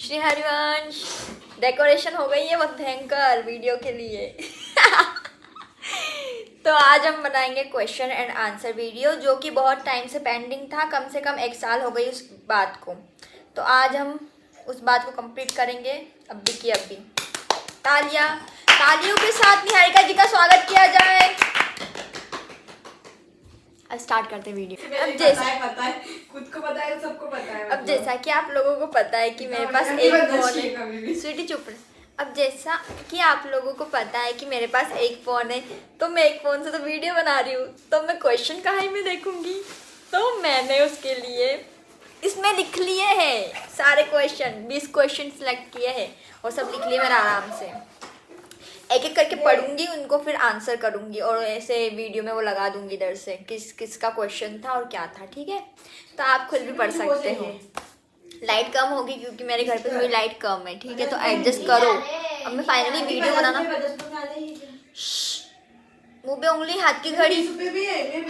Shri Harivansh. Decoration हो गई है बहुत भयंकर वीडियो के लिए। तो आज हम बनाएंगे क्वेश्चन एंड आंसर वीडियो, जो कि बहुत टाइम से पेंडिंग था। कम से कम 1 साल हो गई उस बात को। तो आज हम उस बात को कंप्लीट करेंगे अभी की अभी। तालियों के साथ निहारिका जी का स्वागत किया जाए। अब स्टार्ट करते वीडियो। अब जैसा पता है खुद को पता है, सबको पता है। अब जैसा कि आप लोगों को पता है कि मेरे पास एक फोन है। स्वीटी चुप रहे। अब जैसा कि आप लोगों को पता है कि मेरे पास एक फ़ोन है, तो मैं एक फ़ोन से तो वीडियो बना रही हूँ, तो मैं क्वेश्चन कहाँ ही में देखूँगी। तो मैंने उसके लिए इसमें लिख लिए हैं सारे क्वेश्चन, 20 क्वेश्चन सेलेक्ट किए हैं और सब लिख लिए मैंने आराम से। एक एक करके पढ़ूंगी उनको, फिर आंसर करूंगी और ऐसे वीडियो में वो लगा दूंगी इधर से किस किस का क्वेश्चन था और क्या था। ठीक है, तो आप खुद भी पढ़ सकते हो। लाइट कम होगी क्योंकि मेरे घर पे थोड़ी लाइट कम है। ठीक है, तो एडजस्ट करो। अब मैं फाइनली वीडियो बनाना। मुंह पे उंगली, हाथ की घड़ी,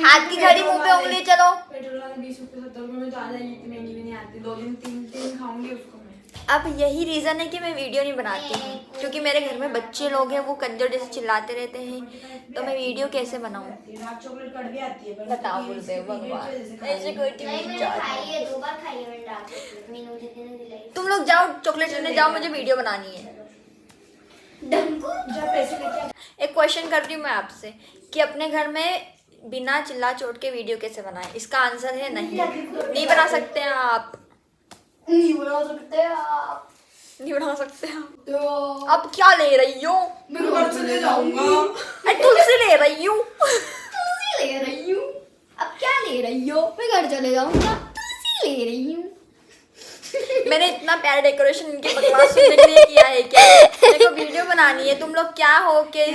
हाथ की घड़ी मुंह पे उंगली। चलो, पेट्रोल 20 रुपए 70 रुपए में तो आ जाएगी, इतनी महंगी भी नहीं आती। 2 दिन 3 खाऊंगी उसको मैं। अब यही रीज़न है कि मैं वीडियो नहीं बनाती हूँ, क्योंकि मेरे घर में बच्चे लोग हैं, वो कंजर जैसे चिल्लाते रहते हैं, तो मैं वीडियो कैसे बनाऊँ। चॉकलेट कट भी आती है, बताओ बोलते हैं भगवान, ऐसे कोई तुम लोग जाओ चॉकलेट लेने जाओ, मुझे वीडियो बनानी है। एक क्वेश्चन कर रही हूँ मैं आपसे कि अपने घर में बिना चिल्ला चोट के वीडियो कैसे बनाएं। इसका आंसर है नहीं बना सकते हैं आप। नहीं बना सकते आप। तो अब क्या ले रही हो? मैं घर चले जाऊंगा। तुलसी ले रही हूँ। अब क्या ले रही हो? मैं घर चले जाऊंगा। तुलसी ले रही हूँ। मैंने इतना प्यारा डेकोरेशन इनके बकवास सुनने के लिए किया है क्या? मेरे को वीडियो बनानी है। तुम लोग क्या हो के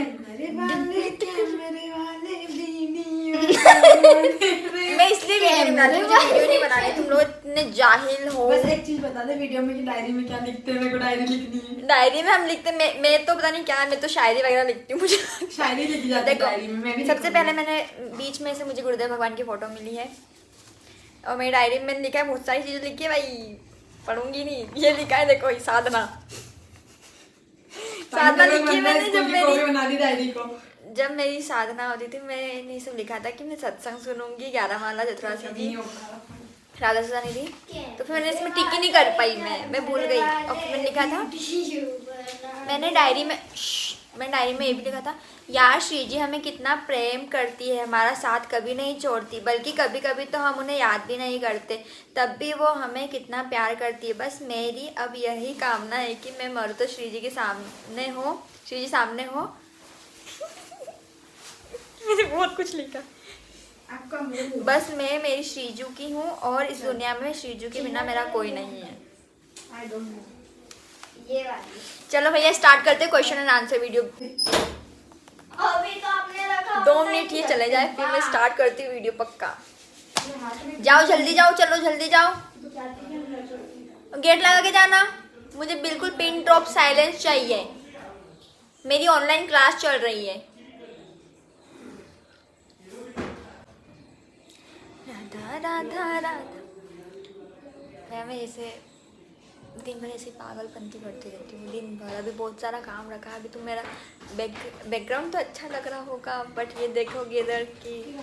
मैं इसलिए वीडियो नहीं बनाती, मुझे वीडियो नहीं बनानी। तुम लोग इतने जाहिल हो। बस एक चीज बता दे, वीडियो में कि डायरी में क्या लिखते हैं? मेरे को डायरी लिखनी है। डायरी में हम लिखते, मैं तो पता नहीं क्या, मैं तो शायरी वगैरह लिखती हूँ। मुझे शायरी लिखी जाती है डायरी में। मैं भी सबसे पहले मैंने बीच में से मुझे गुरुदेव भगवान की फोटो मिली है और मेरी डायरी में मैंने लिखा है, बहुत सारी चीजें लिखी है भाई, पढ़ूंगी नहीं। ये लिखा है देखो, साधना लिखी है मैंने। जब मेरी साधना होती थी, मैंने सब लिखा था कि मैं सत्संग सुनूंगी, 11 माला चतुरासी जी, राधा सुधानी दी। तो फिर मैंने इसमें टिक ही नहीं कर पाई, मैं भूल गई। और फिर मैंने लिखा था, मैंने डायरी में ये भी लिखा था, यार श्री जी हमें कितना प्रेम करती है, हमारा साथ कभी नहीं छोड़ती, बल्कि कभी कभी तो हम उन्हें याद भी नहीं करते, तब भी वो हमें कितना प्यार करती है। बस मेरी अब यही कामना है कि मैं मरूँ तो श्री जी के सामने हो, श्री जी सामने हो। मैंने बहुत कुछ लिखा। बस मैं मेरी श्रीजू की हूँ और इस दुनिया में श्रीजू के बिना मेरा कोई नहीं है। चलो भैया स्टार्ट करते क्वेश्चन एंड आंसर वीडियो। अभी तो आपने रखा 2 मिनट ये चले जाए, फिर मैं स्टार्ट करती हूँ वीडियो पक्का। जाओ जल्दी जाओ, चलो जल्दी जाओ, गेट लगा के जाना। मुझे बिल्कुल पिन ड्रॉप साइलेंस चाहिए, मेरी ऑनलाइन क्लास चल रही है। राधा मैं ऐसे दिन भर ऐसे पागलपंती करती रहती हूँ दिन भर। अभी बहुत सारा काम रखा है। अभी तो मेरा बैकग्राउंड तो अच्छा लग रहा होगा, बट ये देखोगे इधर की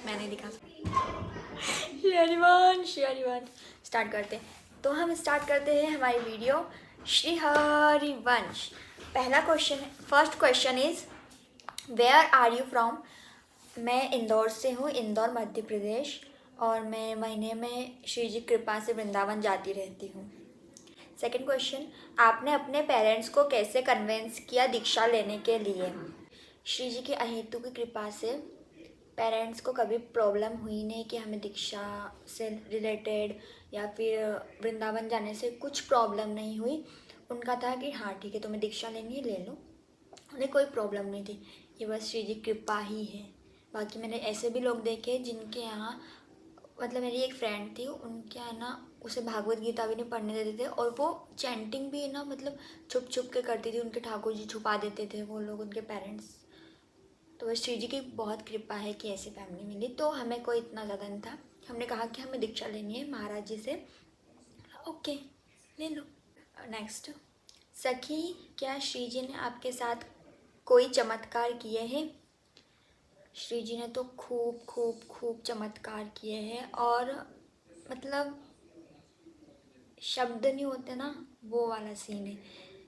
मैंने दिखा। श्री स्टार्ट करते हैं। तो हम स्टार्ट करते हैं हमारी वीडियो। श्री हरिवंश, पहला क्वेश्चन है। First question is where are you from? मैं इंदौर से हूँ, इंदौर मध्य प्रदेश, और मैं महीने में श्री जी कृपा से वृंदावन जाती रहती हूँ। सेकंड क्वेश्चन, आपने अपने पेरेंट्स को कैसे कन्विंस किया दीक्षा लेने के लिए? श्री जी की अहेतु की कृपा से पेरेंट्स को कभी प्रॉब्लम हुई नहीं कि हमें दीक्षा से रिलेटेड या फिर वृंदावन जाने से कुछ प्रॉब्लम नहीं हुई। उनका था कि हाँ ठीक है तुम्हें दीक्षा लेनी है ले लो, उन्हें कोई प्रॉब्लम नहीं थी। ये बस श्री जी कृपा ही है। बाकी मैंने ऐसे भी लोग देखे जिनके यहाँ, मतलब मेरी एक फ्रेंड थी, उनके यहाँ ना उसे भागवत गीता भी नहीं पढ़ने देते थे, और वो चैंटिंग भी ना मतलब छुप छुप के करती थी। उनके ठाकुर जी छुपा देते थे वो लोग, उनके पेरेंट्स। तो बस श्री जी की बहुत कृपा है कि ऐसी फैमिली मिली। तो हमें कोई इतना ज़्यादा नहीं था। हमने कहा कि हमें दीक्षा लेनी है महाराज जी से, ओके ले लो। नेक्स्ट, सखी क्या श्री जी ने आपके साथ कोई चमत्कार किए हैं? श्री जी ने तो खूब खूब खूब चमत्कार किए हैं, और मतलब शब्द नहीं होते ना, वो वाला सीन है।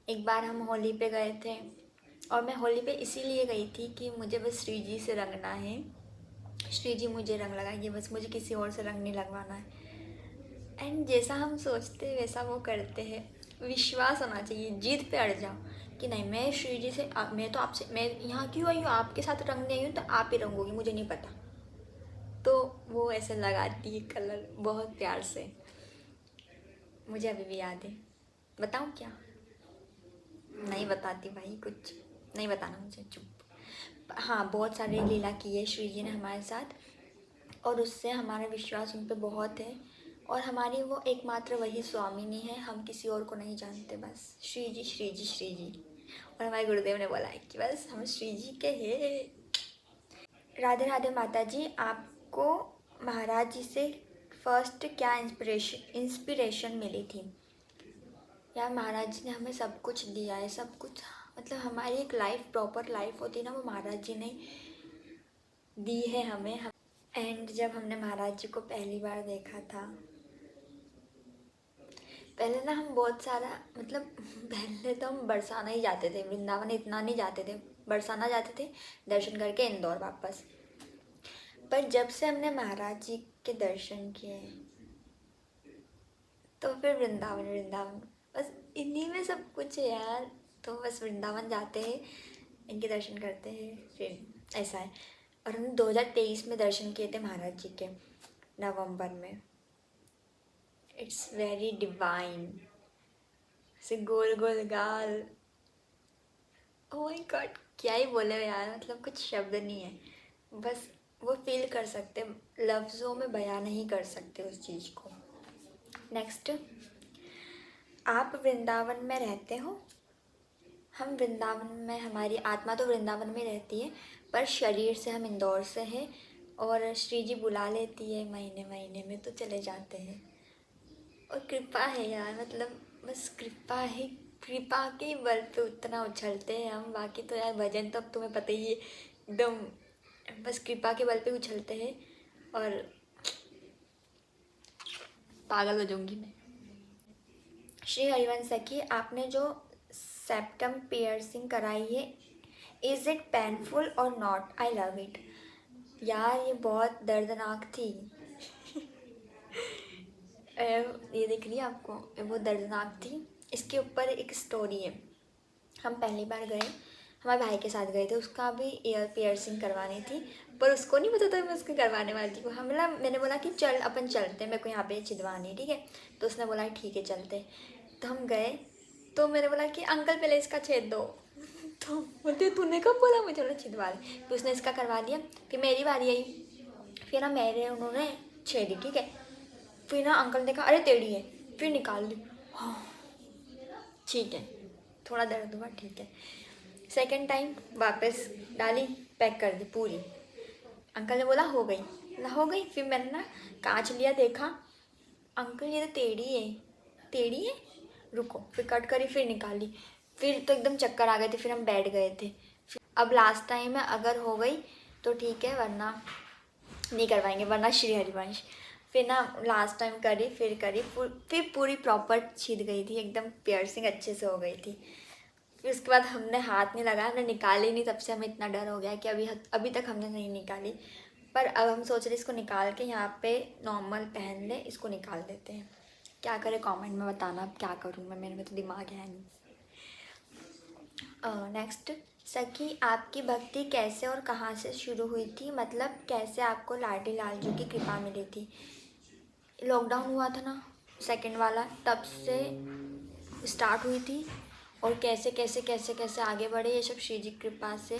एक बार हम होली पे गए थे, और मैं होली पे इसीलिए गई थी कि मुझे बस श्री जी से रंगना है, श्री जी मुझे रंग लगाएंगे बस, मुझे किसी और से रंग नहीं लगवाना है। एंड जैसा हम सोचते हैं वैसा वो करते हैं। विश्वास होना चाहिए, जिद पे अड़ जाओ कि नहीं, मैं श्री जी से मैं तो आपसे, मैं यहाँ क्यों आई हूँ, आपके साथ रंगने आई हूँ, तो आप ही रंगोगी, मुझे नहीं पता। तो वो ऐसे लगाती है कलर बहुत प्यार से, मुझे अभी भी याद है। बताऊँ क्या? नहीं बताती भाई, कुछ नहीं बताना मुझे, चुप। हाँ, बहुत सारे लीला किए श्री जी ने हमारे साथ, और उससे हमारा विश्वास उन पे बहुत है, और हमारी वो एकमात्र वही स्वामिनी है, हम किसी और को नहीं जानते, बस श्री जी श्री जी श्री जी। और हमारे गुरुदेव ने बोला है कि बस हम श्री जी के हैं। राधे राधे माता जी, आपको महाराज जी से फर्स्ट क्या इंस्पिरेशन मिली थी? यार महाराज जी ने हमें सब कुछ दिया है, सब कुछ, मतलब हमारी एक लाइफ, प्रॉपर लाइफ होती है ना, वो महाराज जी ने दी है हमें। एंड जब हमने महाराज जी को पहली बार देखा था, पहले ना हम बहुत सारा, मतलब पहले तो हम बरसाना ही जाते थे, वृंदावन इतना नहीं जाते थे, बरसाना जाते थे, दर्शन करके इंदौर वापस। पर जब से हमने महाराज जी के दर्शन किए, तो फिर वृंदावन वृंदावन, बस इन्हीं में सब कुछ है यार। तो बस वृंदावन जाते हैं, इनके दर्शन करते हैं, फिर ऐसा है। और हमने 2023 में दर्शन किए थे महाराज जी के, नवंबर में। इट्स वेरी डिवाइन, से गोल गोल गाल, ओह माय गॉड, क्या ही बोले यार, मतलब कुछ शब्द नहीं है, बस वो फील कर सकते, लफ्ज़ों में बयां नहीं कर सकते उस चीज़ को। नेक्स्ट, आप वृंदावन में रहते हो? हम वृंदावन में, हमारी आत्मा तो वृंदावन में रहती है, पर शरीर से हम इंदौर से हैं, और श्री जी बुला लेती है महीने महीने में, तो चले जाते हैं। और कृपा है यार, मतलब बस कृपा है, कृपा के बल पे उतना उछलते हैं हम, बाकी तो यार भजन तो अब तुम्हें पता ही है, एकदम बस कृपा के बल पे उछलते हैं, और पागल हो जाऊंगी मैं। श्री हरिवंश सखी, आपने जो सेप्टम पियर्सिंग कराई है, इज़ इट पेनफुल और नॉट? I love it. यार ये बहुत दर्दनाक थी। ये दिख रही है आपको, वो दर्दनाक थी। इसके ऊपर एक स्टोरी है। हम पहली बार गए, हमारे भाई के साथ गए थे, उसका भी ईयर पियर्सिंग करवानी थी, पर उसको नहीं पता था मैं उसको करवाने वाली थी। मैंने बोला कि चल अपन चलते, मेरे को यहाँ पे छिदवानी है, ठीक है? तो उसने बोला ठीक है चलते। तो हम गए, तो मैंने बोला कि अंकल पहले इसका छेद दो। तो बोलते तूने कब बोला? मुझे बोला छिदवा ले। फिर उसने इसका करवा दिया, फिर मेरी बारी आई, फिर ना मेरे उन्होंने छेदी, ठीक है? फिर ना अंकल ने देखा अरे टेढ़ी है, फिर निकाल ली। हाँ ठीक है, थोड़ा दर्द हुआ, ठीक है। सेकंड टाइम वापस डाली, पैक कर दी पूरी। अंकल ने बोला हो गई, ना हो गई। फिर मैंने ना कांच लिया, देखा अंकल ये तो टेढ़ी है, टेढ़ी है, रुको। फिर कट करी, फिर निकाली, फिर तो एकदम चक्कर आ गए थे, फिर हम बैठ गए थे। अब लास्ट टाइम है, अगर हो गई तो ठीक है, वरना नहीं करवाएंगे, वरना श्री हरिवंश। फिर ना लास्ट टाइम करी, फिर पूरी प्रॉपर छिद गई थी, एकदम पियर्सिंग अच्छे से हो गई थी। फिर उसके बाद हमने हाथ नहीं लगाया, हमने निकाली नहीं, तब से हमें इतना डर हो गया कि अभी तक हमने नहीं निकाली। पर अब हम सोच रहे इसको निकाल के यहाँ पे नॉर्मल पहन ले, इसको निकाल देते हैं। क्या करें कमेंट में बताना, अब क्या करूँ मैं, मेरे में तो दिमाग है नहीं। नेक्स्ट, सखी आपकी भक्ति कैसे और कहाँ से शुरू हुई थी? मतलब कैसे आपको लाडी लाल जी की कृपा मिली थी? लॉकडाउन हुआ था ना, सेकंड वाला, तब से स्टार्ट हुई थी, और कैसे कैसे कैसे कैसे आगे बढ़े, ये सब श्री जी कृपा से,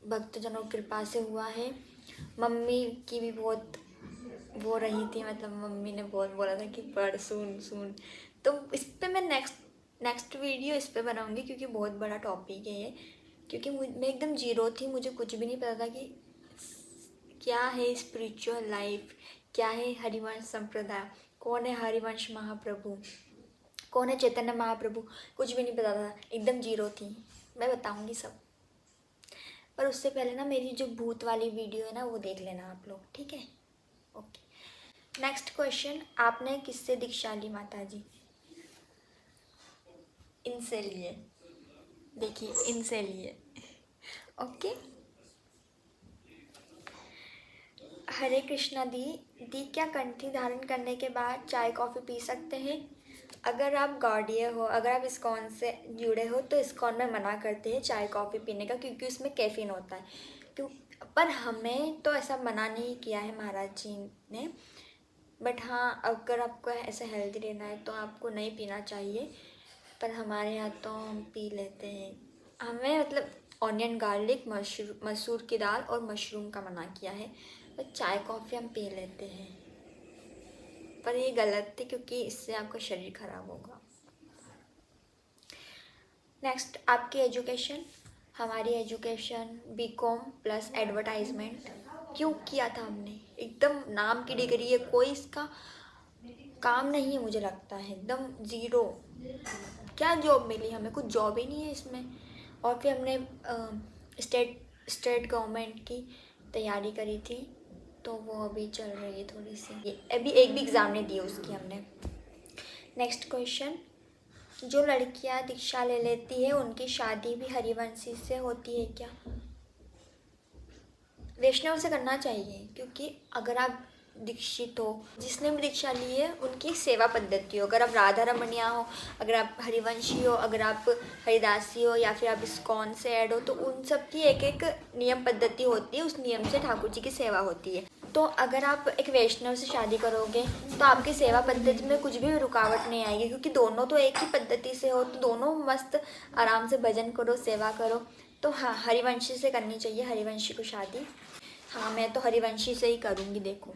भक्तजनों की कृपा से हुआ है। मम्मी की भी बहुत वो रही थी, मतलब मम्मी ने बहुत बोला था कि पढ़, सुन। तो इस पर मैं नेक्स्ट वीडियो इस पर बनाऊँगी, क्योंकि बहुत बड़ा टॉपिक है ये। क्योंकि मैं एकदम जीरो थी, मुझे कुछ भी नहीं पता था कि क्या है स्पिरिचुअल लाइफ, क्या है हरिवंश संप्रदाय, कौन है हरिवंश महाप्रभु। कौन है चैतन्य महाप्रभु, कुछ भी नहीं पता था, एकदम जीरो थी। मैं बताऊंगी सब, पर उससे पहले ना मेरी जो भूत वाली वीडियो है ना वो देख लेना आप लोग, ठीक है। ओके, नेक्स्ट क्वेश्चन, आपने किससे दीक्षा ली माता जी? इनसे लिए, देखिए इनसे लिए। ओके, हरे कृष्णा दी। दी, क्या कंठी धारण करने के बाद चाय कॉफ़ी पी सकते हैं? अगर आप गॉर्डिय हो, अगर आप इस्कॉन से जुड़े हो तो इस्कॉन में मना करते हैं चाय कॉफ़ी पीने का, क्योंकि उसमें कैफीन होता है। क्यों? पर हमें तो ऐसा मना नहीं किया है महाराज जी ने, बट हाँ अगर आपको ऐसा हेल्दी रहना है तो आपको नहीं पीना चाहिए, पर हमारे यहाँ तो हम पी लेते हैं। हमें मतलब ऑनियन गार्लिक, मसूर की दाल और मशरूम का मना किया है, पर चाय कॉफ़ी हम पी लेते हैं। पर ये गलत है क्योंकि इससे आपका शरीर खराब होगा। नेक्स्ट, आपकी एजुकेशन। हमारी एजुकेशन बीकॉम प्लस एडवर्टाइजमेंट। क्यों किया था हमने? एकदम नाम की डिग्री है, कोई इसका काम नहीं है, मुझे लगता है एकदम ज़ीरो। क्या जॉब मिली हमें? कुछ जॉब ही नहीं है इसमें। और फिर हमने स्टेट गवर्नमेंट की तैयारी करी थी, तो वो अभी चल रही है थोड़ी सी, अभी एक भी एग्ज़ाम नहीं दी उसकी हमने। नेक्स्ट क्वेश्चन, जो लड़कियां दीक्षा ले लेती है उनकी शादी भी हरिवंशी से होती है क्या? वैष्णव से करना चाहिए, क्योंकि अगर आप दीक्षित हो, जिसने भी दीक्षा ली है उनकी सेवा पद्धति हो। अगर आप राधा रमणिया हो, अगर आप हरिवंशी हो, अगर आप हरिदासी हो, या फिर आप इस्कॉन से ऐड हो, तो उन सब की एक एक नियम पद्धति होती है, उस नियम से ठाकुर जी की सेवा होती है। तो अगर आप एक वैष्णव से शादी करोगे तो आपकी सेवा पद्धति में कुछ भी रुकावट नहीं आएगी, क्योंकि दोनों तो एक ही पद्धति से हो, तो दोनों मस्त आराम से भजन करो, सेवा करो। तो हाँ, हरिवंशी से करनी चाहिए, हरिवंशी को शादी। हाँ, मैं तो हरिवंशी से ही करूँगी, देखो,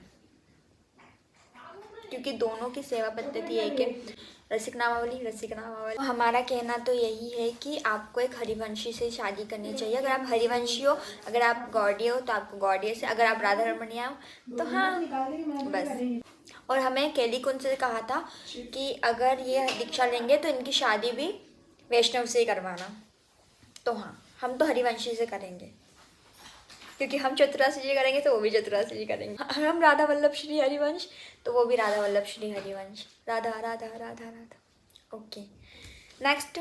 क्योंकि दोनों की सेवा पद्धति एक है। रसिक नामावली। तो हमारा कहना तो यही है कि आपको एक हरिवंशी से शादी करनी चाहिए। अगर आप हरिवंशी हो, अगर आप गौड़िय हो तो आपको गौड़िय से, अगर आप राधा रमणिया हो तो हाँ बस। और हमें केली कुंज से कहा था कि अगर ये दीक्षा लेंगे तो इनकी शादी भी वैष्णव से ही करवाना। तो हाँ, हम तो हरिवंशी से करेंगे, क्योंकि हम चतुरासी जी करेंगे तो वो भी चतुरासी जी करेंगे। हम राधा वल्लभ श्री हरिवंश तो वो भी राधा वल्लभ श्री हरिवंश। राधा राधा राधा राधा। ओके, नेक्स्ट,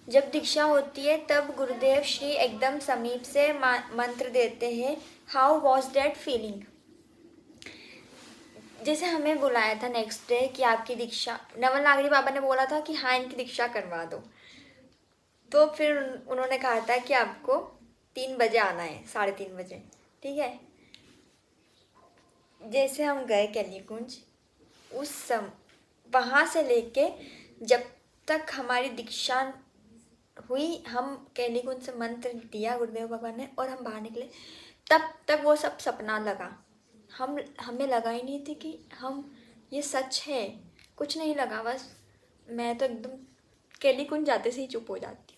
जब दीक्षा होती है तब गुरुदेव श्री एकदम समीप से मंत्र देते हैं। How was that feeling? जैसे हमें बुलाया था नेक्स्ट डे कि आपकी दीक्षा, नवल नागरी बाबा ने बोला था कि हाँ इनकी दीक्षा करवा दो, तो फिर उन्होंने कहा था कि आपको 3 बजे आना है, 3:30 बजे, ठीक है। जैसे हम गए कैलीकुंज, उस वहाँ से लेके जब तक हमारी दीक्षा हुई, हम कैलीकुंज से मंत्र दिया गुरुदेव भगवान ने और हम बाहर निकले, तब तक वो सब सपना लगा। हमें लगा ही नहीं थी कि हम ये सच है, कुछ नहीं लगा। बस मैं तो एकदम कैलीकुंज जाते से ही चुप हो जाती हूँ।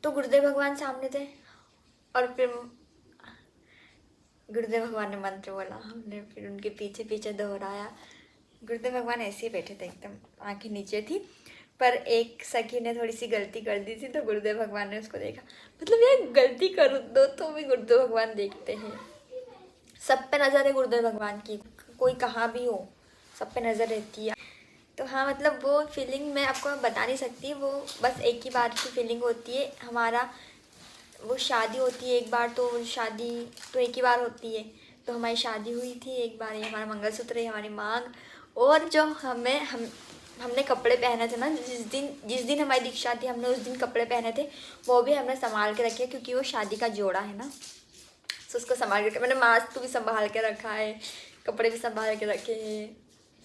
तो गुरुदेव भगवान सामने थे और फिर गुरुदेव भगवान ने मंत्र बोला, हमने फिर उनके पीछे पीछे दोहराया। गुरुदेव भगवान ऐसे ही बैठे थे, एकदम आंखें नीचे थी, पर एक सखी ने थोड़ी सी गलती कर दी थी तो गुरुदेव भगवान ने उसको देखा। मतलब ये गलती कर दो तो भी गुरुदेव भगवान देखते हैं। सब पे नज़र है गुरुदेव भगवान की, कोई कहाँ भी हो सब पे नज़र रहती है। तो हाँ, मतलब वो फीलिंग मैं आपको बता नहीं सकती, वो बस एक ही बात की फीलिंग होती है। हमारा वो शादी होती है एक बार, तो शादी तो एक ही बार होती है, तो हमारी शादी हुई थी एक बार, ये हमारा मंगलसूत्र है, हमारी मांग, और जो हमने कपड़े पहने थे ना, जिस दिन हमारी दीक्षा थी, हमने उस दिन कपड़े पहने थे, वो भी हमने संभाल के रखे, क्योंकि वो शादी का जोड़ा है ना, तो उसको संभाल के, मैंने मास्क भी संभाल के रखा है, कपड़े भी संभाल के रखे हैं,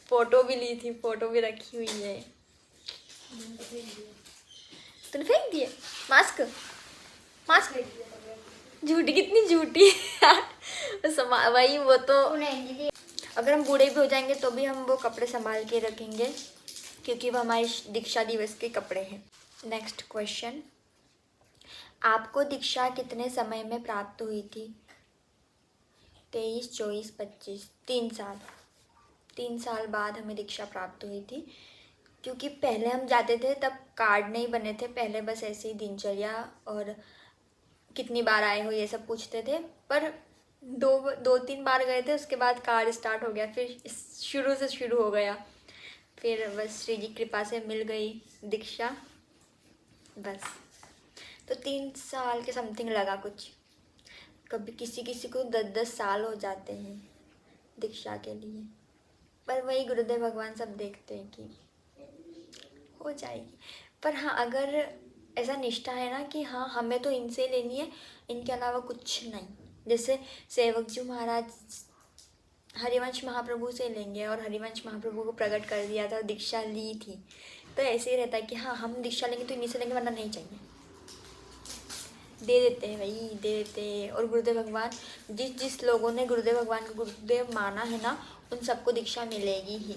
फ़ोटो भी ली थी, फ़ोटो भी रखी हुई है। तूने फेंक दिए मास्क? झूठी, कितनी झूठी वही, वो तो अगर हम बूढ़े भी हो जाएंगे तो भी हम वो कपड़े संभाल के रखेंगे, क्योंकि वो हमारी दीक्षा दिवस के कपड़े हैं। नेक्स्ट क्वेश्चन, आपको दीक्षा कितने समय में प्राप्त हुई थी? 23, 24, 25, 3 साल। 3 साल बाद हमें दीक्षा प्राप्त हुई थी, क्योंकि पहले हम जाते थे तब कार्ड नहीं बने थे, पहले बस ऐसे ही दिनचर्या और कितनी बार आए हो ये सब पूछते थे। पर 2-3 बार गए थे, उसके बाद कार्ड स्टार्ट हो गया, फिर शुरू से शुरू हो गया। फिर बस श्री जी कृपा से मिल गई दीक्षा, बस। तो 3 साल के समथिंग लगा कुछ। कभी किसी किसी को 10-10 साल हो जाते हैं दीक्षा के लिए, पर वही गुरुदेव भगवान सब देखते हैं कि हो जाएगी। पर हाँ, अगर ऐसा निष्ठा है ना कि हाँ हमें तो इनसे लेनी है, इनके अलावा कुछ नहीं। जैसे सेवक जी महाराज हरिवंश महाप्रभु से लेंगे, और हरिवंश महाप्रभु को प्रकट कर दिया था, दीक्षा ली थी, तो ऐसे ही रहता है कि हाँ हम दीक्षा लेंगे तो इन्हीं से लेंगे, वरना नहीं चाहिए। दे देते हैं भाई, दे देते हैं। और गुरुदेव भगवान जिस जिस लोगों ने गुरुदेव भगवान को गुरुदेव माना है ना, उन सबको दीक्षा मिलेगी ही।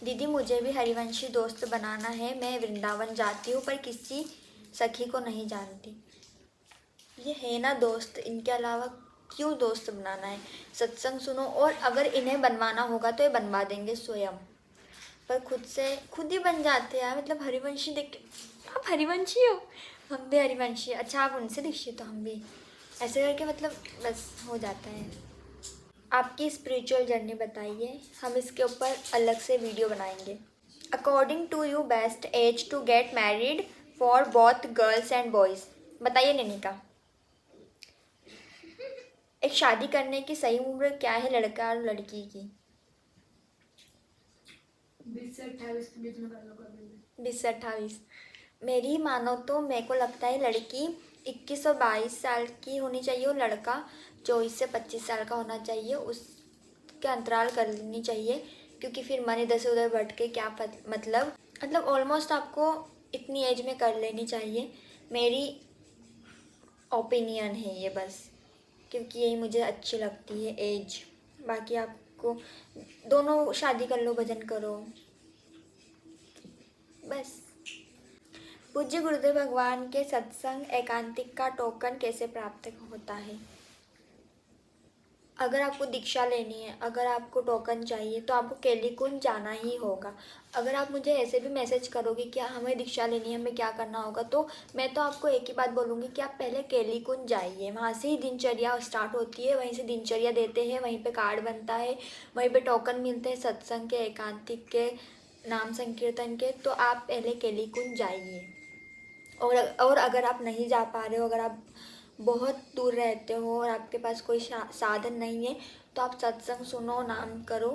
दीदी मुझे भी हरिवंशी दोस्त बनाना है, मैं वृंदावन जाती हूँ पर किसी सखी को नहीं जानती। ये है ना दोस्त, इनके अलावा क्यों दोस्त बनाना है। सत्संग सुनो, और अगर इन्हें बनवाना होगा तो ये बनवा देंगे स्वयं, पर खुद ही बन जाते हैं। मतलब हरिवंशी देख, आप हरिवंशी हो, हम भी हरिवंशी। अच्छा आप उनसे दीक्षित तो हम भी, ऐसे करके मतलब बस हो जाता है। आपकी स्पिरिचुअल जर्नी बताइए, हम इसके ऊपर अलग से वीडियो बनाएंगे। According to you best age to get married for both girls and boys, बताइए निनिका। एक शादी करने की सही उम्र क्या है लड़का और लड़की की? 20 से 28 के बीच में कर लो कभी। 20 से 28। मेरी मानो तो मेरे को लगता है लड़की 21 और 22 साल की होनी चाहिए, और लड़का 24 से 25 साल का होना चाहिए। उसके अंतराल कर लेनी चाहिए, क्योंकि फिर मन इधर से उधर भटके क्या मतलब ऑलमोस्ट आपको इतनी एज में कर लेनी चाहिए। मेरी ओपिनियन है ये बस, क्योंकि यही मुझे अच्छी लगती है एज। बाकी आपको दोनों शादी कर लो, भजन करो, बस। पूज्य गुरुदेव भगवान के सत्संग एकांतिक का टोकन कैसे प्राप्त होता है? अगर आपको दीक्षा लेनी है, अगर आपको टोकन चाहिए, तो आपको केलीकुंज जाना ही होगा। अगर आप मुझे ऐसे भी मैसेज करोगे कि हमें दीक्षा लेनी है, हमें क्या करना होगा, तो मैं तो आपको एक ही बात बोलूँगी कि आप पहले केलीकुंज जाइए। वहाँ से ही दिनचर्या स्टार्ट होती है, वहीं से दिनचर्या देते हैं, वहीं पे कार्ड बनता है, वहीं पे टोकन मिलते हैं सत्संग के, एकांतिक के, नाम संकीर्तन के। तो आप पहले केलीकुंज जाइए। और अगर आप नहीं जा पा रहे हो, अगर आप बहुत दूर रहते हो और आपके पास कोई साधन नहीं है, तो आप सत्संग सुनो, नाम करो,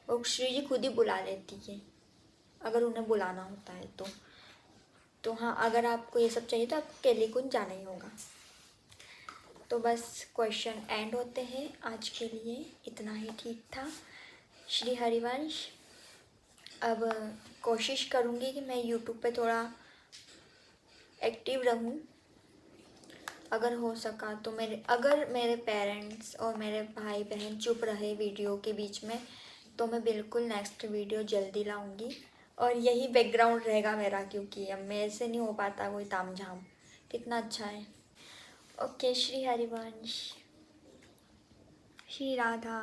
और श्री जी खुद ही बुला लेती है अगर उन्हें बुलाना होता है तो हाँ, अगर आपको ये सब चाहिए तो आपको केलीकुंज जाना ही होगा। तो बस क्वेश्चन एंड होते हैं। आज के लिए इतना ही ठीक था। श्री हरिवंश, अब कोशिश करूँगी कि मैं यूट्यूब पे थोड़ा एक्टिव रहूँ, अगर हो सका तो। अगर मेरे पेरेंट्स और मेरे भाई बहन चुप रहे वीडियो के बीच में, तो मैं बिल्कुल नेक्स्ट वीडियो जल्दी लाऊंगी, और यही बैकग्राउंड रहेगा मेरा, क्योंकि अब मेरे से नहीं हो पाता कोई तामझाम। कितना अच्छा है। ओके, श्री हरिवंश, श्री राधा।